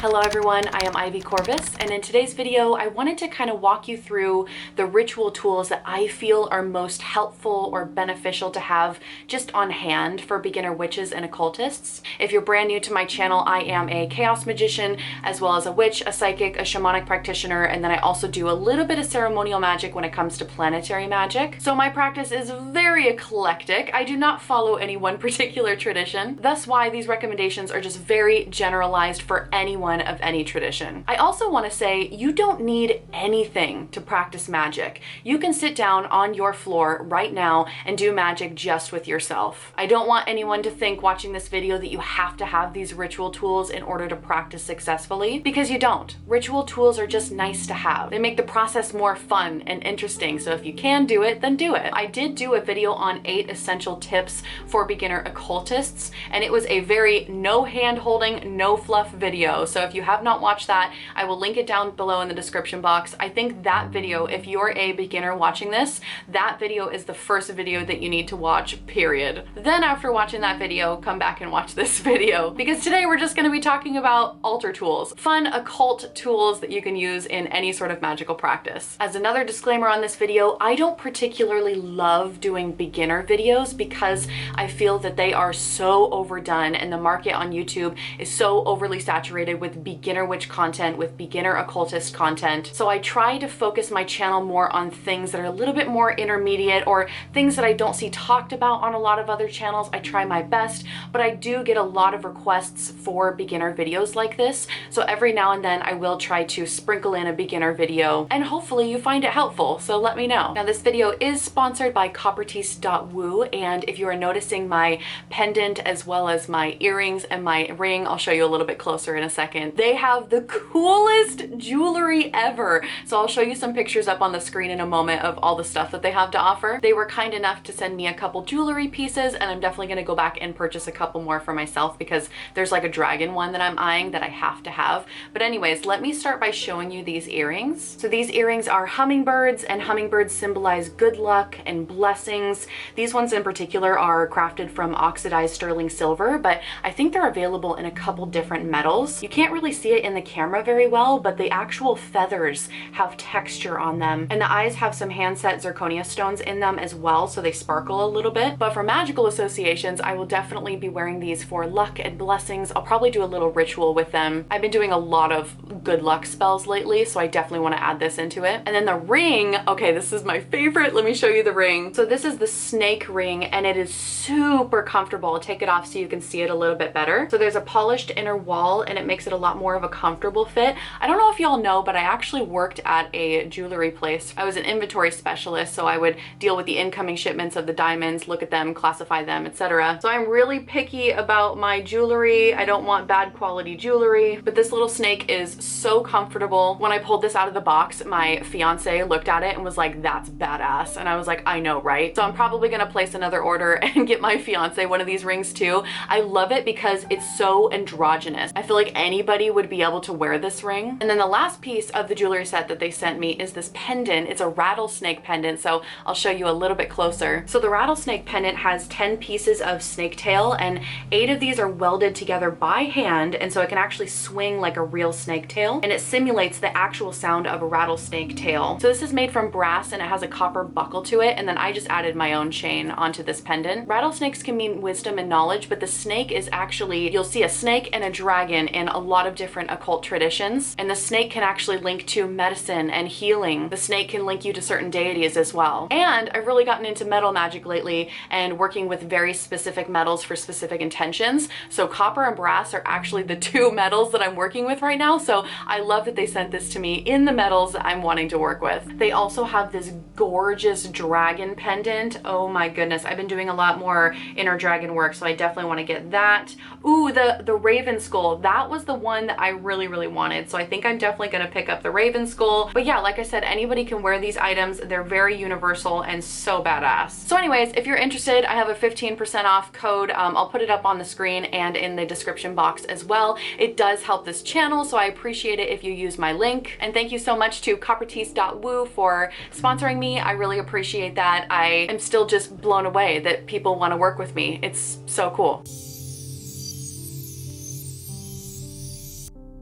Hello everyone, I am Ivy Corvus, and in today's video I wanted to kind of walk you through the ritual tools that I feel are most helpful or beneficial to have just on hand for beginner witches and occultists. If you're brand new to my channel, I am a chaos magician as well as a witch, a psychic, a shamanic practitioner, and then I also do a little bit of ceremonial magic when it comes to planetary magic. So my practice is very eclectic. I do not follow any one particular tradition. That's why these recommendations are just very generalized for anyone of any tradition. I also want to say you don't need anything to practice magic. You can sit down on your floor right now and do magic just with yourself. I don't want anyone to think watching this video that you have to have these ritual tools in order to practice successfully, because you don't. Ritual tools are just nice to have. They make the process more fun and interesting, so if you can do it, then do it. I did do a video on 8 essential tips for beginner occultists, and it was a very no hand-holding, no fluff video. So if you have not watched that, I will link it down below in the description box. I think that video, if you're a beginner watching this, that video is the first video that you need to watch, period. Then after watching that video, come back and watch this video, because today we're just going to be talking about altar tools, fun occult tools that you can use in any sort of magical practice. As another disclaimer on this video, I don't particularly love doing beginner videos because I feel that they are so overdone and the market on YouTube is so overly saturated with beginner witch content, with beginner occultist content. So I try to focus my channel more on things that are a little bit more intermediate, or things that I don't see talked about on a lot of other channels. I try my best, but I do get a lot of requests for beginner videos like this. So every now and then I will try to sprinkle in a beginner video, and hopefully you find it helpful, so let me know. Now this video is sponsored by Coppertist.Wu, and if you are noticing my pendant as well as my earrings and my ring, I'll show you a little bit closer in a second. They have the coolest jewelry ever. So I'll show you some pictures up on the screen in a moment of all the stuff that they have to offer. They were kind enough to send me a couple jewelry pieces, and I'm definitely gonna go back and purchase a couple more for myself because there's like a dragon one that I'm eyeing that I have to have. But anyways, let me start by showing you these earrings. So these earrings are hummingbirds, and hummingbirds symbolize good luck and blessings. These ones in particular are crafted from oxidized sterling silver, but I think they're available in a couple different metals. You can't really see it in the camera very well, but the actual feathers have texture on them, and the eyes have some hand-set zirconia stones in them as well, so they sparkle a little bit. But for magical associations, I will definitely be wearing these for luck and blessings. I'll probably do a little ritual with them. I've been doing a lot of good luck spells lately, so I definitely want to add this into it. And then the ring, okay, this is my favorite. Let me show you the ring. So this is the snake ring, and it is super comfortable. I'll take it off so you can see it a little bit better. So there's a polished inner wall, and it makes it a lot more of a comfortable fit. I don't know if y'all know, but I actually worked at a jewelry place. I was an inventory specialist, so I would deal with the incoming shipments of the diamonds, look at them, classify them, etc. So I'm really picky about my jewelry. I don't want bad quality jewelry, but this little snake is so comfortable. When I pulled this out of the box, my fiance looked at it and was like, "That's badass." And I was like, "I know, right?" So I'm probably gonna place another order and get my fiance one of these rings too. I love it because it's so androgynous. I feel like anybody would be able to wear this ring. And then the last piece of the jewelry set that they sent me is this pendant. It's a rattlesnake pendant, so I'll show you a little bit closer. So the rattlesnake pendant has 10 pieces of snake tail, and 8 of these are welded together by hand, and so it can actually swing like a real snake tail, and it simulates the actual sound of a rattlesnake tail. So this is made from brass, and it has a copper buckle to it, and then I just added my own chain onto this pendant. Rattlesnakes can mean wisdom and knowledge, but the snake is actually, you'll see a snake and a dragon in a lot of different occult traditions, and the snake can actually link to medicine and healing. The snake can link you to certain deities as well. And I've really gotten into metal magic lately and working with very specific metals for specific intentions. So copper and brass are actually the 2 metals that I'm working with right now, so I love that they sent this to me in the metals that I'm wanting to work with. They also have this gorgeous dragon pendant. Oh my goodness, I've been doing a lot more inner dragon work, so I definitely want to get that. Ooh, the raven skull, that was the one that I really wanted, so I think I'm definitely going to pick up the raven skull. But yeah, like I said, anybody can wear these items. They're very universal and so badass. So anyways, if you're interested, I have a 15% off code. I'll put it up on the screen and in the description box as well. It does help this channel, so I appreciate it if you use my link. And thank you so much to Coppertist.Wu for sponsoring me. I really appreciate that. I am still just blown away that people want to work with me. It's so cool.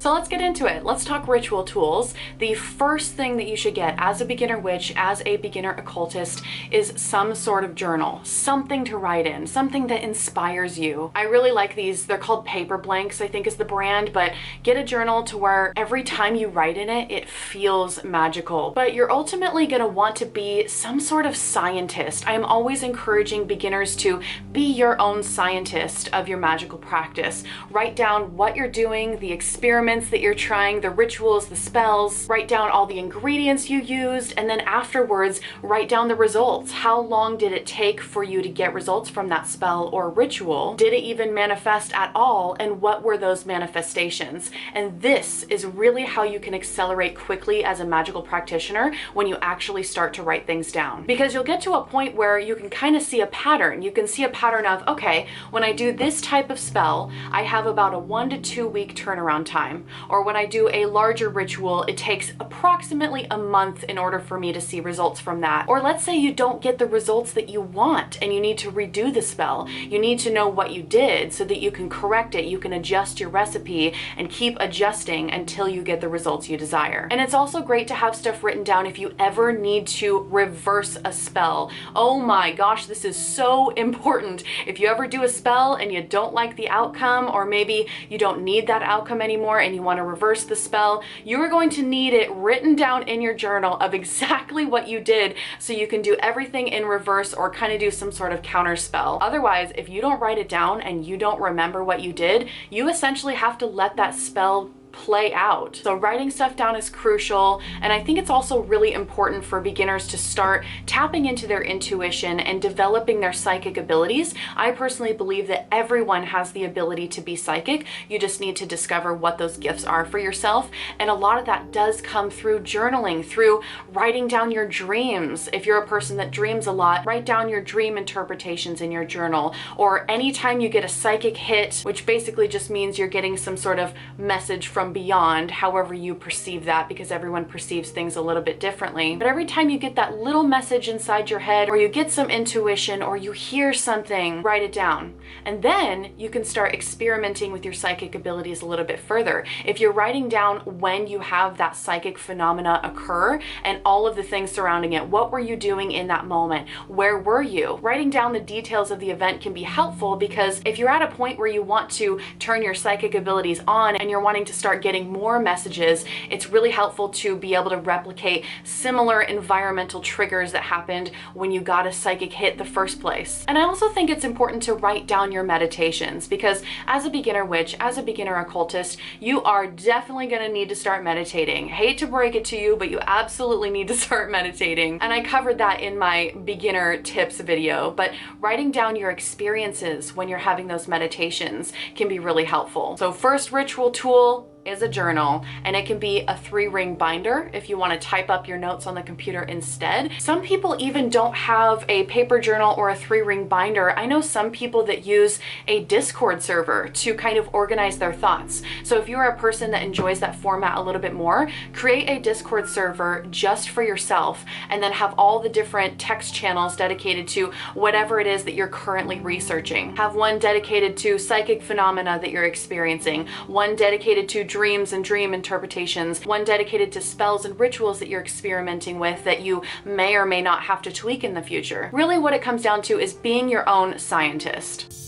So let's get into it. Let's talk ritual tools. The first thing that you should get as a beginner witch, as a beginner occultist, is some sort of journal, something to write in, something that inspires you. I really like these. They're called paper blanks, I think is the brand, but get a journal to where every time you write in it, it feels magical. But you're ultimately going to want to be some sort of scientist. I am always encouraging beginners to be your own scientist of your magical practice. Write down what you're doing, the experiments that you're trying, the rituals, the spells, write down all the ingredients you used, and then afterwards write down the results. How long did it take for you to get results from that spell or ritual? Did it even manifest at all? And what were those manifestations? And this is really how you can accelerate quickly as a magical practitioner when you actually start to write things down. Because you'll get to a point where you can kind of see a pattern. You can see a pattern of, okay, when I do this type of spell, I have about a 1 to 2 week turnaround time. Or when I do a larger ritual, it takes approximately a month in order for me to see results from that. Or let's say you don't get the results that you want and you need to redo the spell. You need to know what you did so that you can correct it, you can adjust your recipe and keep adjusting until you get the results you desire. And it's also great to have stuff written down if you ever need to reverse a spell. Oh my gosh, this is so important. If you ever do a spell and you don't like the outcome, or maybe you don't need that outcome anymore and you want to reverse the spell, you are going to need it written down in your journal of exactly what you did so you can do everything in reverse or kind of do some sort of counter spell. Otherwise, if you don't write it down and you don't remember what you did, you essentially have to let that spell play out. So writing stuff down is crucial, and I think it's also really important for beginners to start tapping into their intuition and developing their psychic abilities. I personally believe that everyone has the ability to be psychic. You just need to discover what those gifts are for yourself, and a lot of that does come through journaling, through writing down your dreams. If you're a person that dreams a lot, write down your dream interpretations in your journal. Or anytime you get a psychic hit, which basically just means you're getting some sort of message from beyond, however you perceive that, because everyone perceives things a little bit differently. But every time you get that little message inside your head, or you get some intuition, or you hear something, write it down. And then you can start experimenting with your psychic abilities a little bit further. If you're writing down when you have that psychic phenomena occur and all of the things surrounding it, what were you doing in that moment? Where were you? Writing down the details of the event can be helpful, because if you're at a point where you want to turn your psychic abilities on and you're wanting to start getting more messages, it's really helpful to be able to replicate similar environmental triggers that happened when you got a psychic hit the first place. And I also think it's important to write down your meditations, because as a beginner witch, as a beginner occultist, you are definitely going to need to start meditating. Hate to break it to you, but you absolutely need to start meditating. And I covered that in my beginner tips video, but writing down your experiences when you're having those meditations can be really helpful. So first ritual tool is a journal, and it can be a 3-ring binder if you want to type up your notes on the computer instead. Some people even don't have a paper journal or a 3-ring binder. I know some people that use a Discord server to kind of organize their thoughts. So if you're a person that enjoys that format a little bit more, create a Discord server just for yourself, and then have all the different text channels dedicated to whatever it is that you're currently researching. Have one dedicated to psychic phenomena that you're experiencing, one dedicated to dreams and dream interpretations, one dedicated to spells and rituals that you're experimenting with that you may or may not have to tweak in the future. Really what it comes down to is being your own scientist.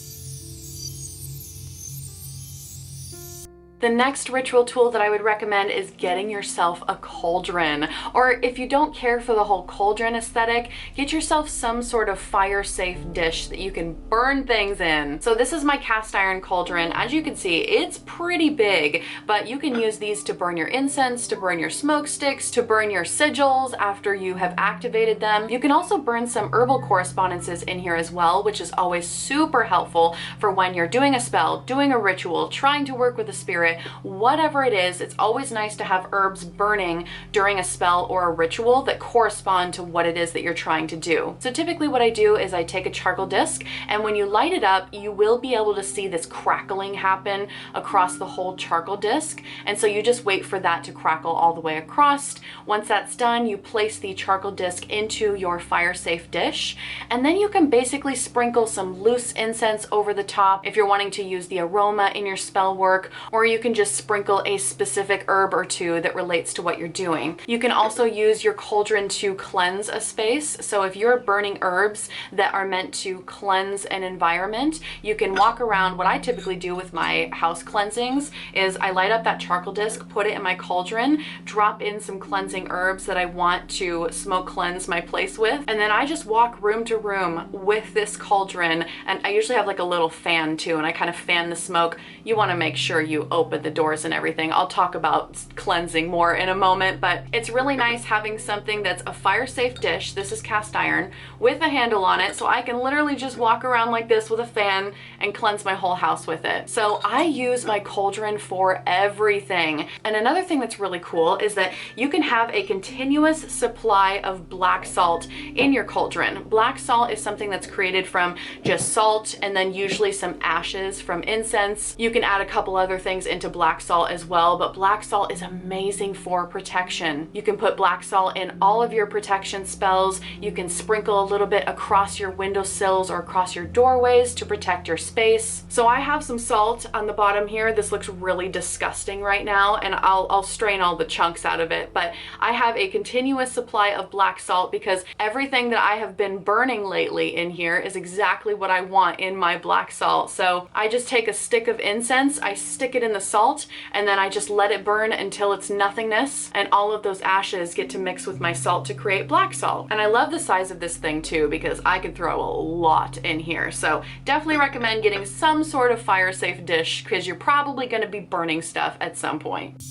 The next ritual tool that I would recommend is getting yourself a cauldron. Or if you don't care for the whole cauldron aesthetic, get yourself some sort of fire-safe dish that you can burn things in. So this is my cast iron cauldron. As you can see, it's pretty big, but you can use these to burn your incense, to burn your smoke sticks, to burn your sigils after you have activated them. You can also burn some herbal correspondences in here as well, which is always super helpful for when you're doing a spell, doing a ritual, trying to work with a spirit, whatever it is. It's always nice to have herbs burning during a spell or a ritual that correspond to what it is that you're trying to do. So typically what I do is I take a charcoal disc, and when you light it up, you will be able to see this crackling happen across the whole charcoal disc. And so you just wait for that to crackle all the way across. Once that's done, you place the charcoal disc into your fire-safe dish, and then you can basically sprinkle some loose incense over the top if you're wanting to use the aroma in your spell work, or you can can just sprinkle a specific herb or two that relates to what you're doing. You can also use your cauldron to cleanse a space. So if you're burning herbs that are meant to cleanse an environment, you can walk around. What I typically do with my house cleansings is I light up that charcoal disc, put it in my cauldron, drop in some cleansing herbs that I want to smoke cleanse my place with, and then I just walk room to room with this cauldron. And I usually have like a little fan too, and I kind of fan the smoke. You want to make sure you open the doors and everything. I'll talk about cleansing more in a moment, but it's really nice having something that's a fire safe dish. This is cast iron with a handle on it, so I can literally just walk around like this with a fan and cleanse my whole house with it. So I use my cauldron for everything. And another thing that's really cool is that you can have a continuous supply of black salt in your cauldron. Black salt is something that's created from just salt and then usually some ashes from incense. You can add a couple other things into black salt as well, but black salt is amazing for protection. You can put black salt in all of your protection spells. You can sprinkle a little bit across your windowsills or across your doorways to protect your space. So I have some salt on the bottom here. This looks really disgusting right now, and I'll strain all the chunks out of it, but I have a continuous supply of black salt because everything that I have been burning lately in here is exactly what I want in my black salt. So I just take a stick of incense, I stick it in the salt, and then I just let it burn until it's nothingness, and all of those ashes get to mix with my salt to create black salt. And I love the size of this thing too because I could throw a lot in here. So definitely recommend getting some sort of fire safe dish because you're probably going to be burning stuff at some point.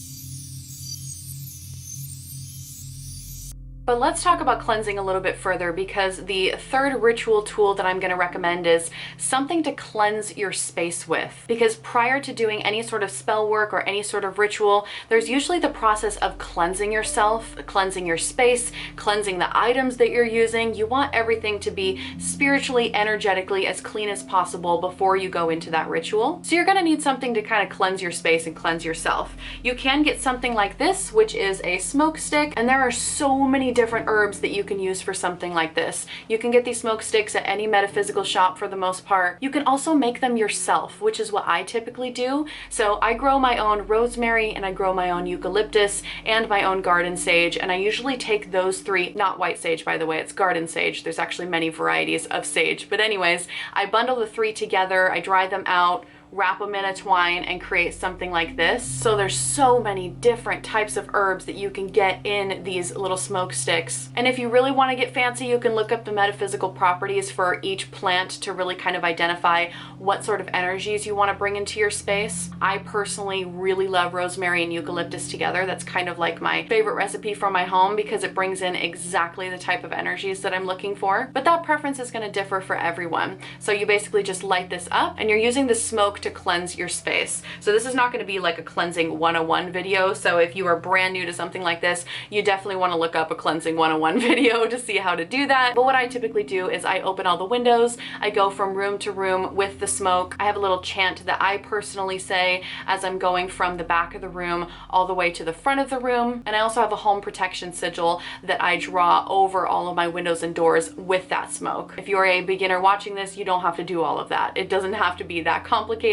But let's talk about cleansing a little bit further, because the third ritual tool that I'm going to recommend is something to cleanse your space with. Because prior to doing any sort of spell work or any sort of ritual, there's usually the process of cleansing yourself, cleansing your space, cleansing the items that you're using. You want everything to be spiritually, energetically as clean as possible before you go into that ritual. So you're going to need something to kind of cleanse your space and cleanse yourself. You can get something like this, which is a smoke stick, and there are so many different herbs that you can use for something like this. You can get these smoke sticks at any metaphysical shop for the most part. You can also make them yourself, which is what I typically do. So I grow my own rosemary and I grow my own eucalyptus and my own garden sage, and I usually take those three, not white sage by the way, it's garden sage. There's actually many varieties of sage, but anyways, I bundle the three together, I dry them out, wrap them in a twine, and create something like this. So there's so many different types of herbs that you can get in these little smoke sticks. And if you really want to get fancy, you can look up the metaphysical properties for each plant to really kind of identify what sort of energies you want to bring into your space. I personally really love rosemary and eucalyptus together. That's kind of like my favorite recipe for my home because it brings in exactly the type of energies that I'm looking for. But that preference is going to differ for everyone. So you basically just light this up and you're using the smoke to cleanse your space. So this is not going to be like a cleansing 101 video. So if you are brand new to something like this, you definitely want to look up a cleansing 101 video to see how to do that. But what I typically do is I open all the windows, I go from room to room with the smoke. I have a little chant that I personally say as I'm going from the back of the room all the way to the front of the room. And I also have a home protection sigil that I draw over all of my windows and doors with that smoke. If you're a beginner watching this, you don't have to do all of that. It doesn't have to be that complicated.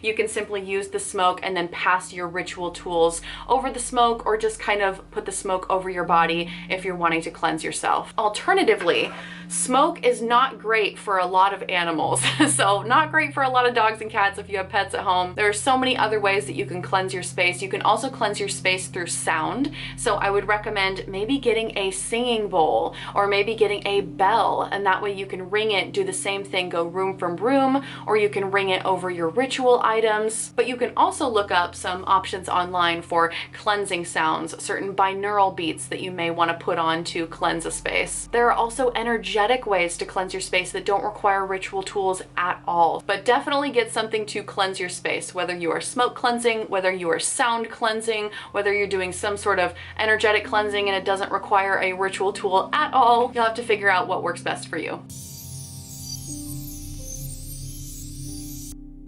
You can simply use the smoke and then pass your ritual tools over the smoke, or just kind of put the smoke over your body if you're wanting to cleanse yourself. Alternatively, smoke is not great for a lot of animals. So not great for a lot of dogs and cats if you have pets at home. There are so many other ways that you can cleanse your space. You can also cleanse your space through sound. So I would recommend maybe getting a singing bowl or maybe getting a bell, and that way you can ring it, do the same thing, go room from room, or you can ring it over your ritual items. But you can also look up some options online for cleansing sounds, certain binaural beats that you may want to put on to cleanse a space. There are also energetic ways to cleanse your space that don't require ritual tools at all, but definitely get something to cleanse your space, whether you are smoke cleansing, whether you are sound cleansing, whether you're doing some sort of energetic cleansing and it doesn't require a ritual tool at all. You'll have to figure out what works best for you.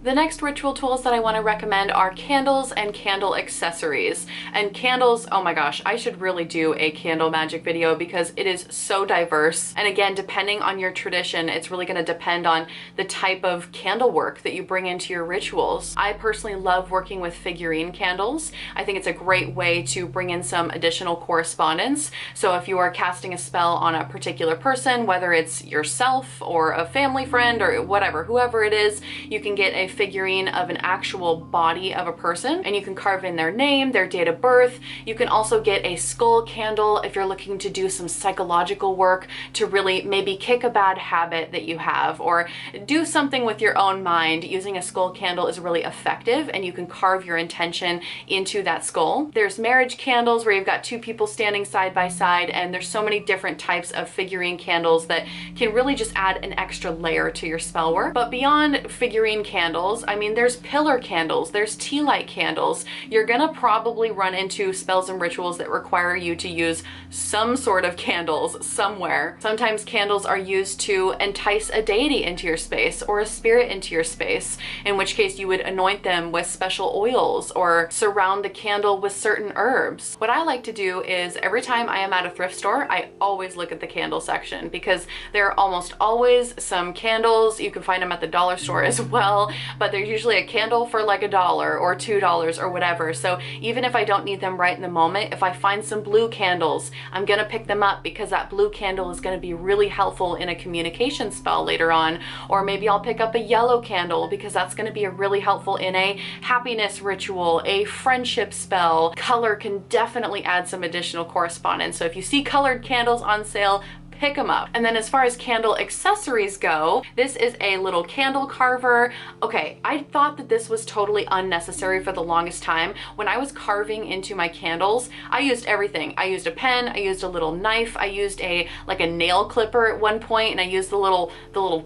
The next ritual tools that I want to recommend are candles and candle accessories. And candles, oh my gosh, I should really do a candle magic video because it is so diverse. And again, depending on your tradition, it's really going to depend on the type of candle work that you bring into your rituals. I personally love working with figurine candles. I think it's a great way to bring in some additional correspondence. So if you are casting a spell on a particular person, whether it's yourself or a family friend or whatever, whoever it is, you can get a figurine of an actual body of a person and you can carve in their name, their date of birth. You can also get a skull candle if you're looking to do some psychological work to really maybe kick a bad habit that you have or do something with your own mind. Using a skull candle is really effective and you can carve your intention into that skull. There's marriage candles where you've got two people standing side by side, and there's so many different types of figurine candles that can really just add an extra layer to your spell work. But beyond figurine candles, I mean, there's pillar candles, there's tea light candles. You're gonna probably run into spells and rituals that require you to use some sort of candles somewhere. Sometimes candles are used to entice a deity into your space or a spirit into your space, in which case you would anoint them with special oils or surround the candle with certain herbs. What I like to do is every time I am at a thrift store, I always look at the candle section because there are almost always some candles. You can find them at the dollar store as well, but there's usually a candle for like $1 or $2 or whatever. So even if I don't need them right in the moment, if I find some blue candles, I'm gonna pick them up because that blue candle is gonna be really helpful in a communication spell later on. Or maybe I'll pick up a yellow candle because that's gonna be really helpful in a happiness ritual, a friendship spell. Color can definitely add some additional correspondence. So if you see colored candles on sale, pick them up. And then as far as candle accessories go, this is a little candle carver. Okay, I thought that this was totally unnecessary for the longest time. When I was carving into my candles, I used everything. I used a pen, I used a little knife, I used a nail clipper at one point, and I used the little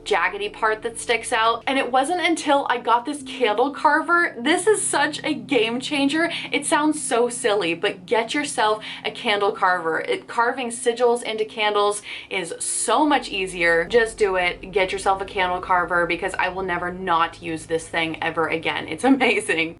jaggedy part that sticks out. And it wasn't until I got this candle carver, this is such a game changer. It sounds so silly, but get yourself a candle carver. Carving sigils into candles is so much easier. Just do it. Get yourself a candle carver because I will never not use this thing ever again. It's amazing.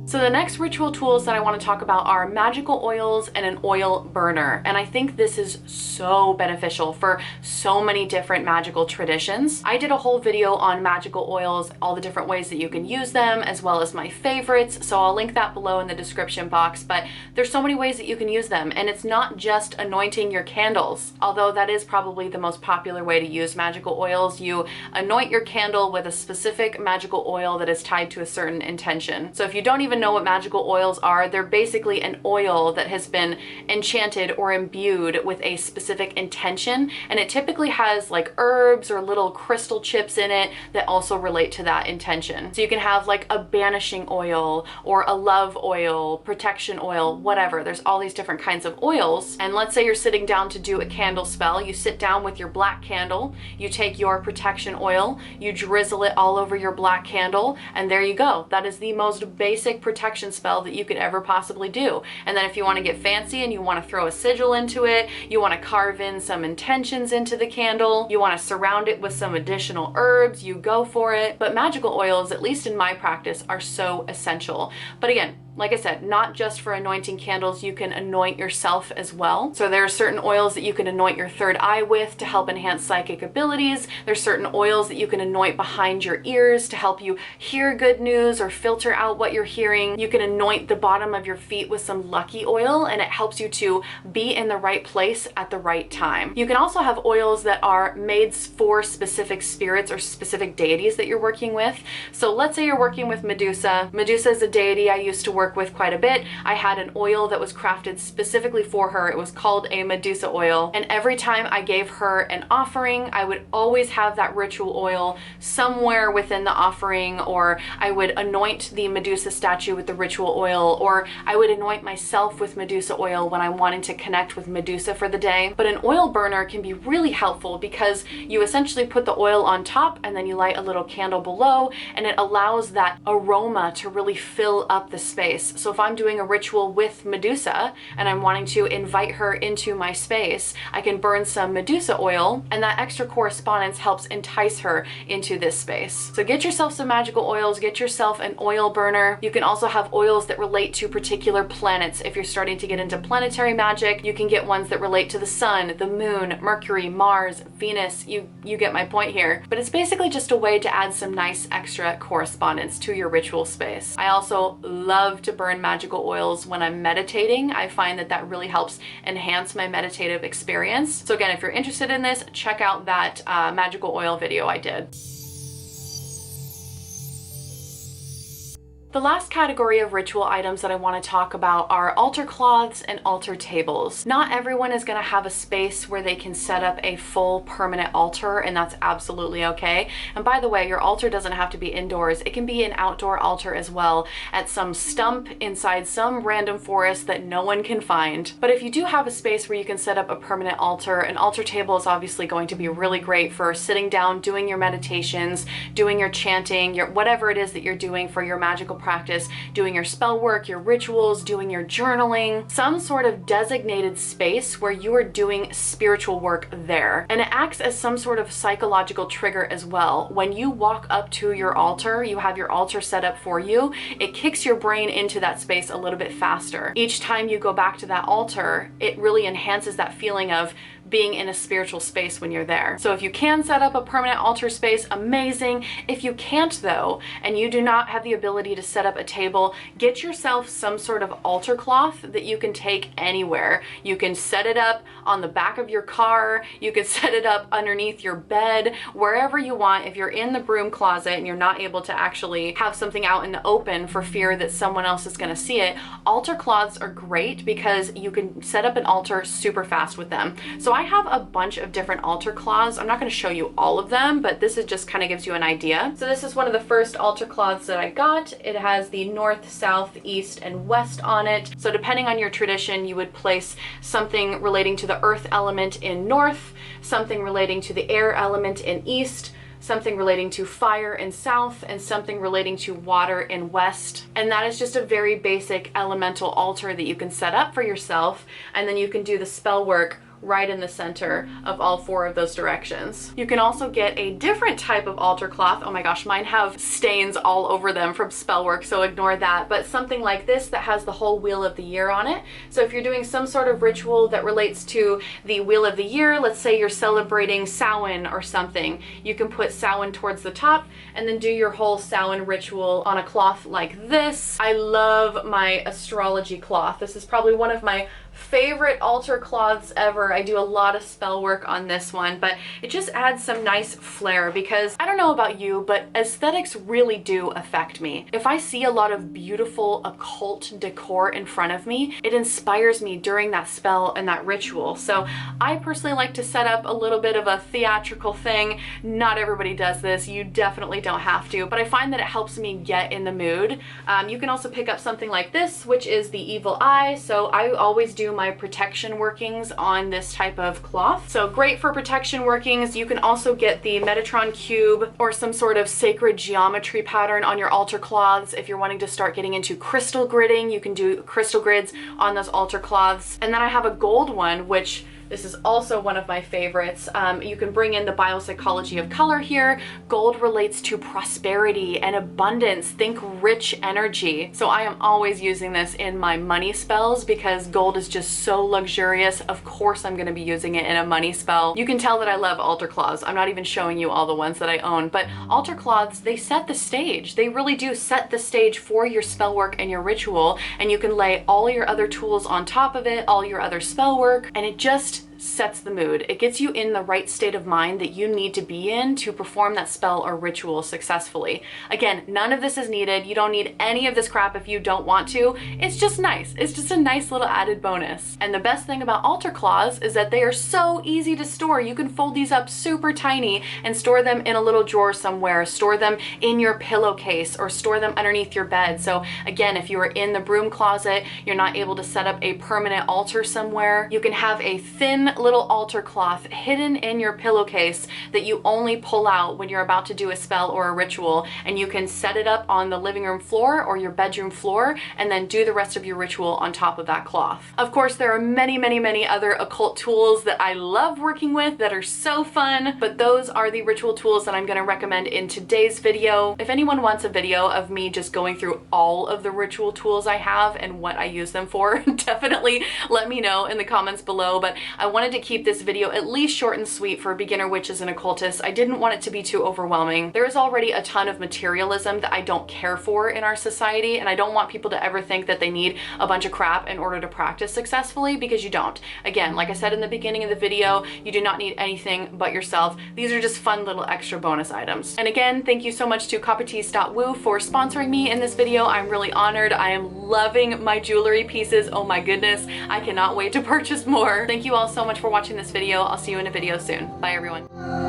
So the next ritual tools that I want to talk about are magical oils and an oil burner. And I think this is so beneficial for so many different magical traditions. I did a whole video on magical oils, all the different ways that you can use them, as well as my favorites. So I'll link that below in the description box, but there's so many ways that you can use them. And it's not just anointing your candles, although that is probably the most popular way to use magical oils. You anoint your candle with a specific magical oil that is tied to a certain intention. So if you don't even know what magical oils are, they're basically an oil that has been enchanted or imbued with a specific intention, and it typically has like herbs or little crystal chips in it that also relate to that intention. So you can have like a banishing oil or a love oil, protection oil, whatever. There's all these different kinds of oils. And let's say you're sitting down to do a candle spell. You sit down with your black candle, you take your protection oil, you drizzle it all over your black candle, and there you go. That is the most basic protection spell that you could ever possibly do. And then if you want to get fancy and you want to throw a sigil into it, you want to carve in some intentions into the candle, you want to surround it with some additional herbs, you go for it. But magical oils, at least in my practice, are so essential. But again, like I said, not just for anointing candles, you can anoint yourself as well. So there are certain oils that you can anoint your third eye with to help enhance psychic abilities. There's certain oils that you can anoint behind your ears to help you hear good news or filter out what you're hearing. You can anoint the bottom of your feet with some lucky oil, and it helps you to be in the right place at the right time. You can also have oils that are made for specific spirits or specific deities that you're working with. So let's say you're working with Medusa. Medusa is a deity I used to work with quite a bit. I had an oil that was crafted specifically for her. It was called a Medusa oil. And every time I gave her an offering, I would always have that ritual oil somewhere within the offering, or I would anoint the Medusa statue with the ritual oil, or I would anoint myself with Medusa oil when I'm wanting to connect with Medusa for the day. But an oil burner can be really helpful because you essentially put the oil on top and then you light a little candle below, and it allows that aroma to really fill up the space. space. So if I'm doing a ritual with Medusa and I'm wanting to invite her into my space, I can burn some Medusa oil, and that extra correspondence helps entice her into this space. So get yourself some magical oils, get yourself an oil burner. You can also have oils that relate to particular planets. If you're starting to get into planetary magic, you can get ones that relate to the sun, the moon, Mercury, Mars, Venus. You get my point here. But it's basically just a way to add some nice extra correspondence to your ritual space. I also love to burn magical oils when I'm meditating. I find that that really helps enhance my meditative experience. So again, if you're interested in this, check out that magical oil video I did. The last category of ritual items that I want to talk about are altar cloths and altar tables. Not everyone is going to have a space where they can set up a full permanent altar, and that's absolutely okay. And by the way, your altar doesn't have to be indoors. It can be an outdoor altar as well, at some stump inside some random forest that no one can find. But if you do have a space where you can set up a permanent altar, an altar table is obviously going to be really great for sitting down, doing your meditations, doing your chanting, your whatever it is that you're doing for your magical practice, doing your spell work, your rituals, doing your journaling, some sort of designated space where you are doing spiritual work there. And it acts as some sort of psychological trigger as well. When you walk up to your altar, you have your altar set up for you, it kicks your brain into that space a little bit faster. Each time you go back to that altar, it really enhances that feeling of being in a spiritual space when you're there. So if you can set up a permanent altar space, amazing. If you can't though, and you do not have the ability to set up a table, get yourself some sort of altar cloth that you can take anywhere. You can set it up on the back of your car, you can set it up underneath your bed, wherever you want. If you're in the broom closet and you're not able to actually have something out in the open for fear that someone else is gonna see it, altar cloths are great because you can set up an altar super fast with them. So I have a bunch of different altar cloths. I'm not going to show you all of them, but this is just kind of gives you an idea. So this is one of the first altar cloths that I got. It has the north, south, east, and west on it. So depending on your tradition, you would place something relating to the earth element in north, something relating to the air element in east, something relating to fire in south, and something relating to water in west. And that is just a very basic elemental altar that you can set up for yourself, and then you can do the spell work right in the center of all four of those directions. You can also get a different type of altar cloth. Oh my gosh, mine have stains all over them from spell work, so ignore that. But something like this that has the whole Wheel of the Year on it. So if you're doing some sort of ritual that relates to the Wheel of the Year, let's say you're celebrating Samhain or something, you can put Samhain towards the top and then do your whole Samhain ritual on a cloth like this. I love my astrology cloth. This is probably one of my favorite altar cloths ever. I do a lot of spell work on this one, but it just adds some nice flair because I don't know about you, but aesthetics really do affect me. If I see a lot of beautiful occult decor in front of me, it inspires me during that spell and that ritual. So I personally like to set up a little bit of a theatrical thing. Not everybody does this. You definitely don't have to, but I find that it helps me get in the mood. You can also pick up something like this, which is the evil eye. So I always do my protection workings on this type of cloth. So great for protection workings. You can also get the Metatron cube or some sort of sacred geometry pattern on your altar cloths. If you're wanting to start getting into crystal gridding, you can do crystal grids on those altar cloths. And then I have a gold one, which this is also one of my favorites. You can bring in the biopsychology of color here. Gold relates to prosperity and abundance. Think rich energy. So I am always using this in my money spells because gold is just so luxurious. Of course I'm going to be using it in a money spell. You can tell that I love altar cloths. I'm not even showing you all the ones that I own, but altar cloths, they set the stage. They really do set the stage for your spell work and your ritual, and you can lay all your other tools on top of it, all your other spell work, and it just sets the mood. It gets you in the right state of mind that you need to be in to perform that spell or ritual successfully. Again, none of this is needed. You don't need any of this crap if you don't want to. It's just nice. It's just a nice little added bonus. And the best thing about altar cloths is that they are so easy to store. You can fold these up super tiny and store them in a little drawer somewhere, store them in your pillowcase, or store them underneath your bed. So again, if you are in the broom closet, you're not able to set up a permanent altar somewhere, you can have a thin little altar cloth hidden in your pillowcase that you only pull out when you're about to do a spell or a ritual, and you can set it up on the living room floor or your bedroom floor and then do the rest of your ritual on top of that cloth. Of course, there are many other occult tools that I love working with that are so fun, but those are the ritual tools that I'm going to recommend in today's video. If anyone wants a video of me just going through all of the ritual tools I have and what I use them for, definitely let me know in the comments below, but I wanted to keep this video at least short and sweet for beginner witches and occultists. I didn't want it to be too overwhelming. There is already a ton of materialism that I don't care for in our society, and I don't want people to ever think that they need a bunch of crap in order to practice successfully, because you don't. Again, like I said in the beginning of the video, you do not need anything but yourself. These are just fun little extra bonus items. And again, thank you so much to Coppertist.Wu for sponsoring me in this video. I'm really honored. I am loving my jewelry pieces. Oh my goodness, I cannot wait to purchase more. Thank you all so much for watching this video. I'll see you in a video soon. Bye everyone.